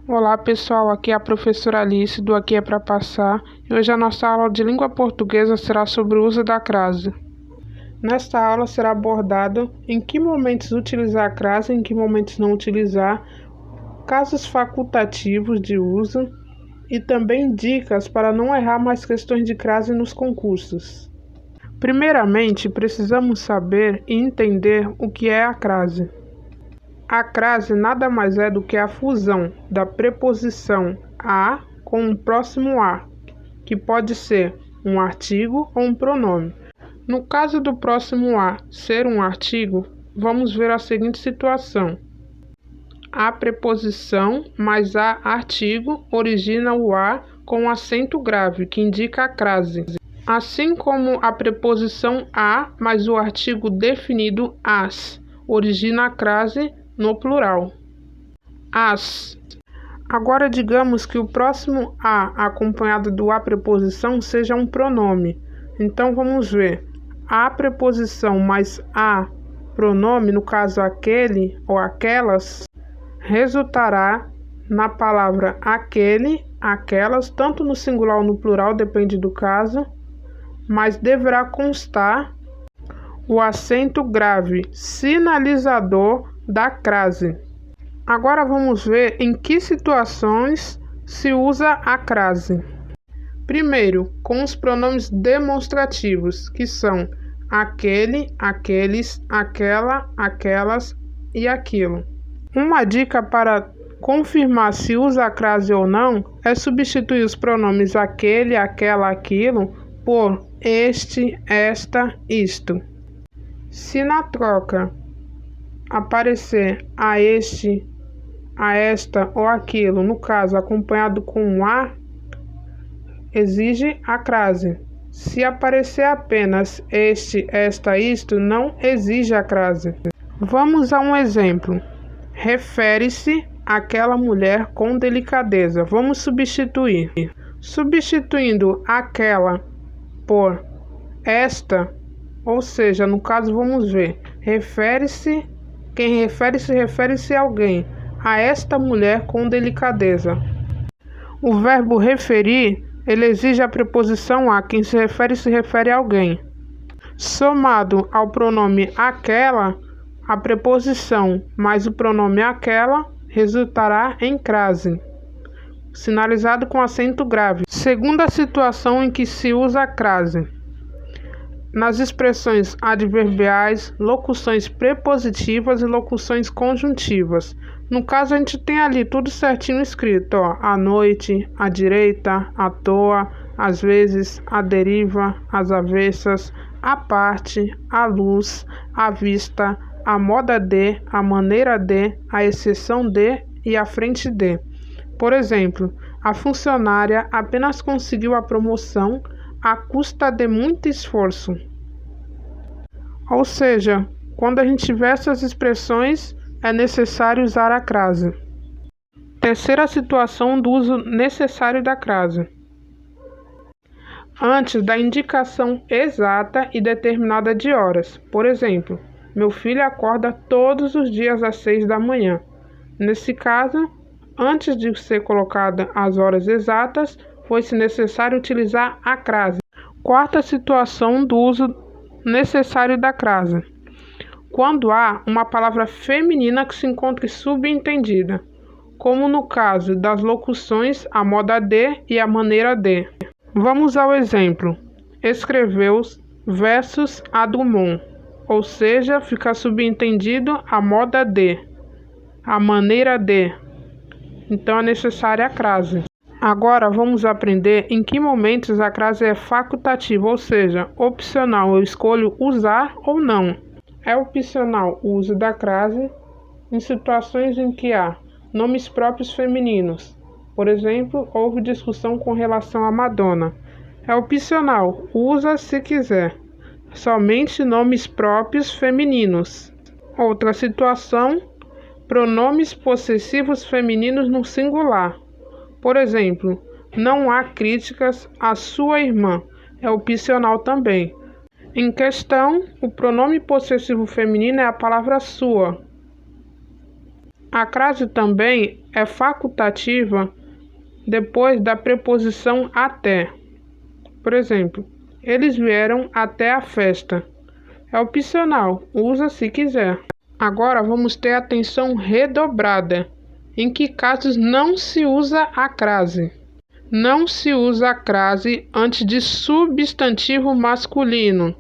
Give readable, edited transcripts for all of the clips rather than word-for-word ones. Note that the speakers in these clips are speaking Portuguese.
Olá pessoal, aqui é a professora Alice do Aqui é para Passar e hoje a nossa aula de língua portuguesa será sobre o uso da crase. Nesta aula será abordado em que momentos utilizar a crase e em que momentos não utilizar, casos facultativos de uso e também dicas para não errar mais questões de crase nos concursos. Primeiramente, precisamos saber e entender o que é a crase. A crase nada mais é do que a fusão da preposição a com o próximo a, que pode ser um artigo ou um pronome. No caso do próximo a ser um artigo, vamos ver a seguinte situação. A preposição mais a artigo origina o a com acento grave, que indica a crase. Assim como a preposição a mais o artigo definido as origina a crase no plural. As. Agora digamos que o próximo a acompanhado do a preposição seja um pronome. Então vamos ver. A preposição mais a pronome, no caso aquele ou aquelas, resultará na palavra aquele, aquelas, tanto no singular ou no plural, depende do caso, mas deverá constar o acento grave sinalizador da crase. Agora vamos ver em que situações se usa a crase. Primeiro, com os pronomes demonstrativos, que são aquele, aqueles, aquela, aquelas e aquilo. Uma dica para confirmar se usa a crase ou não é substituir os pronomes aquele, aquela, aquilo por este, esta, isto. Se na troca aparecer a este, a esta ou aquilo, no caso acompanhado com um a, exige a crase. Se aparecer apenas este, esta, isto, não exige a crase. Vamos a um exemplo. Refere-se àquela mulher com delicadeza. Vamos substituir. Substituindo aquela por esta, ou seja, no caso vamos ver, refere-se, quem refere-se a alguém, a esta mulher com delicadeza. O verbo referir, ele exige a preposição a, quem se refere a alguém. Somado ao pronome aquela, a preposição mais o pronome aquela resultará em crase, sinalizado com acento grave. Segunda situação em que se usa a crase. Nas expressões adverbiais, locuções prepositivas e locuções conjuntivas. No caso, a gente tem ali tudo certinho escrito, ó, à noite, à direita, à toa, às vezes, à deriva, às avessas, à parte, à luz, à vista, à moda de, à maneira de, à exceção de e à frente de. Por exemplo, a funcionária apenas conseguiu a promoção à custa de muito esforço. Ou seja, quando a gente vê essas expressões, é necessário usar a crase. Terceira situação do uso necessário da crase. Antes da indicação exata e determinada de horas. Por exemplo, meu filho acorda todos os dias às 6 da manhã. Nesse caso, antes de ser colocada as horas exatas, foi-se necessário utilizar a crase. Quarta situação do uso necessário da crase. Quando há uma palavra feminina que se encontre subentendida, como no caso das locuções a moda de e a maneira de. Vamos ao exemplo. Escreveu versus a Drummond, ou seja, fica subentendido a moda de, a maneira de. Então é necessária a crase. Agora vamos aprender em que momentos a crase é facultativa, ou seja, opcional. Eu escolho usar ou não. É opcional o uso da crase em situações em que há nomes próprios femininos. Por exemplo, houve discussão com relação a Madonna. É opcional, usa se quiser. Somente nomes próprios femininos. Outra situação, pronomes possessivos femininos no singular. Por exemplo, não há críticas à sua irmã. É opcional também. Em questão, o pronome possessivo feminino é a palavra sua. A crase também é facultativa depois da preposição até. Por exemplo, eles vieram até a festa. É opcional, usa se quiser. Agora vamos ter atenção redobrada. Em que casos não se usa a crase? Não se usa a crase antes de substantivo masculino.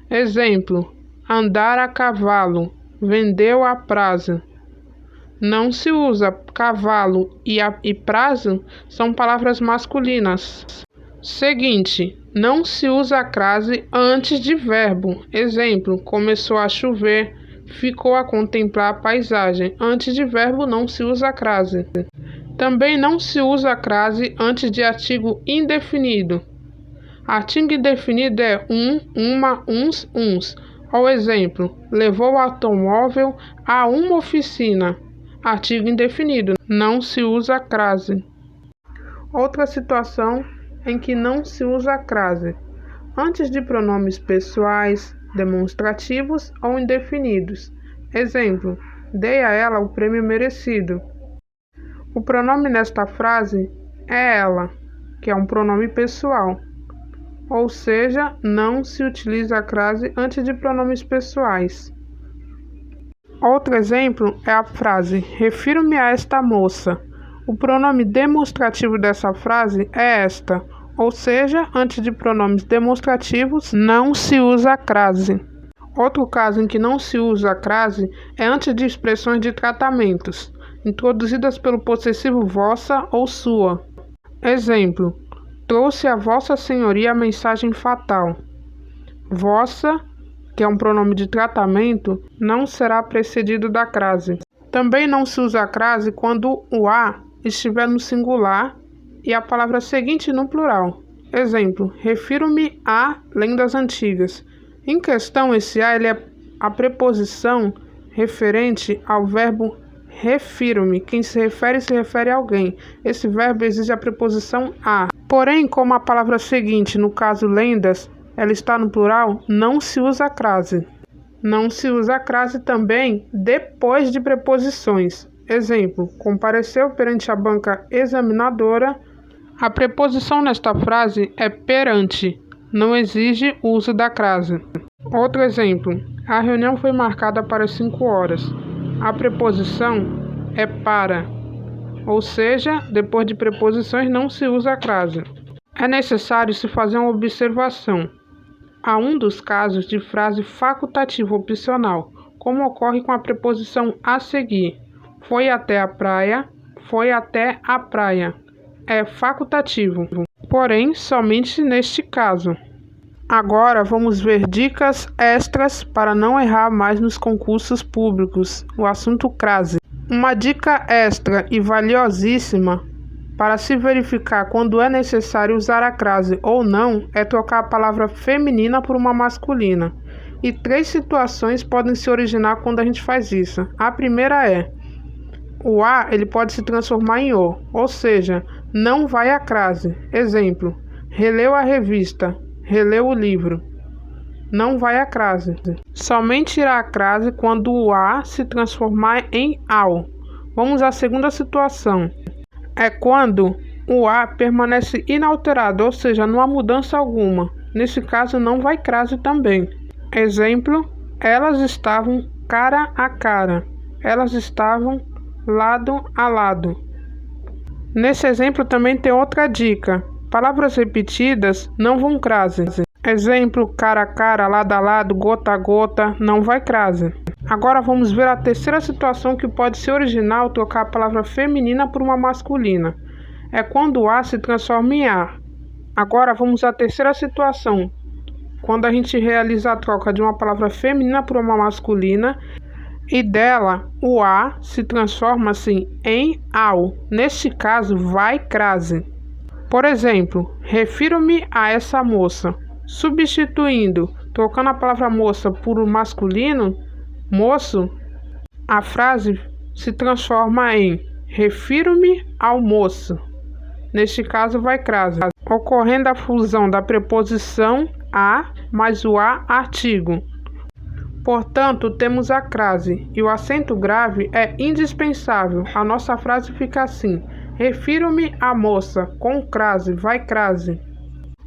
Exemplo: andar a cavalo, vendeu a prazo. Não se usa cavalo e prazo são palavras masculinas. Seguinte, não se usa a crase antes de verbo. Exemplo: começou a chover, ficou a contemplar a paisagem. Antes de verbo não se usa a crase. Também não se usa a crase antes de artigo indefinido. Artigo indefinido é uma, uns. Ao exemplo: levou o automóvel a uma oficina. Artigo indefinido, não se usa a crase. Outra situação em que não se usa a crase: antes de pronomes pessoais, demonstrativos ou indefinidos. Exemplo: dei a ela o prêmio merecido. O pronome nesta frase é ela, que é um pronome pessoal. Ou seja, não se utiliza a crase antes de pronomes pessoais. Outro exemplo é a frase: refiro-me a esta moça. O pronome demonstrativo dessa frase é esta, ou seja, antes de pronomes demonstrativos não se usa a crase. Outro caso em que não se usa a crase é antes de expressões de tratamentos, introduzidas pelo possessivo vossa ou sua. Exemplo: trouxe a Vossa Senhoria a mensagem fatal. Vossa, que é um pronome de tratamento, não será precedido da crase. Também não se usa a crase quando o a estiver no singular e a palavra seguinte no plural. Exemplo: refiro-me a lendas antigas. Em questão, esse a ele é a preposição referente ao verbo refiro-me. Quem se refere a alguém. Esse verbo exige a preposição a. Porém, como a palavra seguinte, no caso lendas, ela está no plural, não se usa a crase. Não se usa a crase também depois de preposições. Exemplo: compareceu perante a banca examinadora. A preposição nesta frase é perante, não exige o uso da crase. Outro exemplo: a reunião foi marcada para 5 horas. A preposição é para, ou seja, depois de preposições não se usa a crase. É necessário se fazer uma observação. Há um dos casos de frase facultativa opcional, como ocorre com a preposição a seguir. Foi até a praia, foi até a praia. É facultativo, porém somente neste caso. Agora vamos ver dicas extras para não errar mais nos concursos públicos. O assunto crase. Uma dica extra e valiosíssima para se verificar quando é necessário usar a crase ou não é trocar a palavra feminina por uma masculina. E 3 situações podem se originar quando a gente faz isso. A primeira é: o a ele pode se transformar em o, ou seja, não vai a crase. Exemplo: releu a revista, releu o livro. Não vai a crase. Somente irá a crase quando o a se transformar em ao. Vamos à segunda situação. É quando o a permanece inalterado, ou seja, não há mudança alguma. Nesse caso não vai crase também. Exemplo: elas estavam cara a cara. Elas estavam lado a lado. Nesse exemplo também tem outra dica: palavras repetidas não vão crase. Exemplo: cara a cara, lado a lado, gota a gota, não vai crase. Agora vamos ver a terceira situação que pode se originar ao trocar a palavra feminina por uma masculina. É quando o a se transforma em a. Agora vamos à terceira situação, quando a gente realiza a troca de uma palavra feminina por uma masculina e dela o a se transforma assim em ao. Neste caso vai crase. Por exemplo: refiro-me a essa moça. Substituindo, trocando a palavra moça por masculino, moço, a frase se transforma em refiro-me ao moço. Neste caso vai crase, ocorrendo a fusão da preposição a mais o a artigo. Portanto, temos a crase e o acento grave é indispensável. A nossa frase fica assim: refiro-me à moça, com crase, vai crase.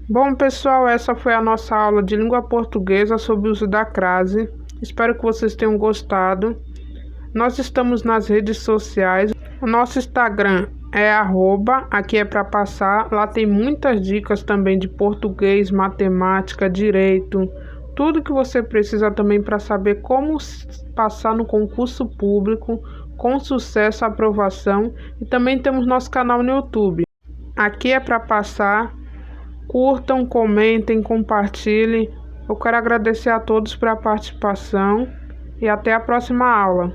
Bom, pessoal, essa foi a nossa aula de língua portuguesa sobre o uso da crase. Espero que vocês tenham gostado. Nós estamos nas redes sociais. O nosso Instagram é @aqui é pra passar. Lá tem muitas dicas também de português, matemática, direito. Tudo que você precisa também para saber como passar no concurso público com sucesso, aprovação. E também temos nosso canal no YouTube. Aqui é para passar. Curtam, comentem, compartilhem. Eu quero agradecer a todos pela participação e até a próxima aula.